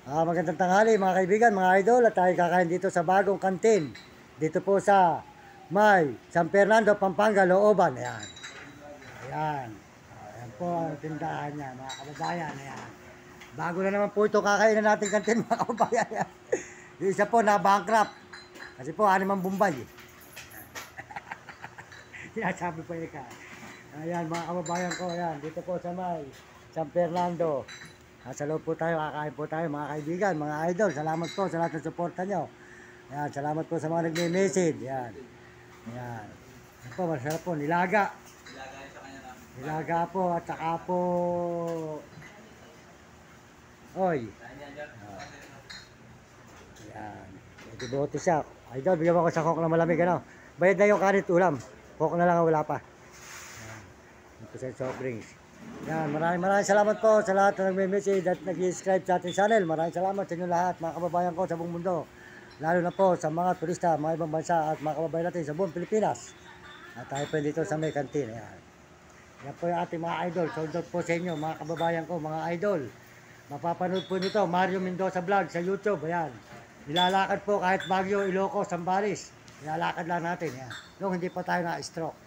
Magandang tanghali mga kaibigan, mga idol, at tayo kakain dito sa bagong kantin. Dito po sa San Fernando, Pampanga, Looban. Ayan. Ayan. Ayan po ang tindahan niya, mga kababayan. Ayan. Bago na naman po ito kakainin natin kantin, mga kababayan. Ayan. Yung isa po na bankrupt. Kasi po, animang Bombay. Sinasabi po yun ka. Ayan, mga kababayan ko. Ayan, dito po sa San Fernando. Sa loob po tayo, kakain po tayo mga kaibigan, mga idol. Salamat po sa lahat ng suporta nyo. Ayan, salamat po sa mga nagme-message. Ayan. Ayan. Ayan po, masarap po. Nilaga. Nilaga po at saka po oy. Ayan. Medyo bote siya. Idol, bigyan mo ako sa coke na malamig. Ano? Bayad na yung kanin ulam. Coke na lang ang wala pa. Ayan. Ito sa soft drinks. Yan, maraming salamat po sa lahat na nagme-message at nag-subscribe sa ating channel. Maraming salamat sa inyo lahat, mga kababayan ko sa buong mundo. Lalo na po sa mga turista, mga ibang bansa at mga kababayan natin sa buong Pilipinas. At tayo po dito sa may kantin. Yan. Yan po yung ating mga idol. Sold out po sa inyo, mga kababayan ko, mga idol. Mapapanood po nito, Mario Mendoza Vlog sa YouTube. Ayan. Nilalakad po kahit Baguio, Ilocos, Zambales. Nilalakad lang natin. Yan. Nung hindi pa tayo na-stroke.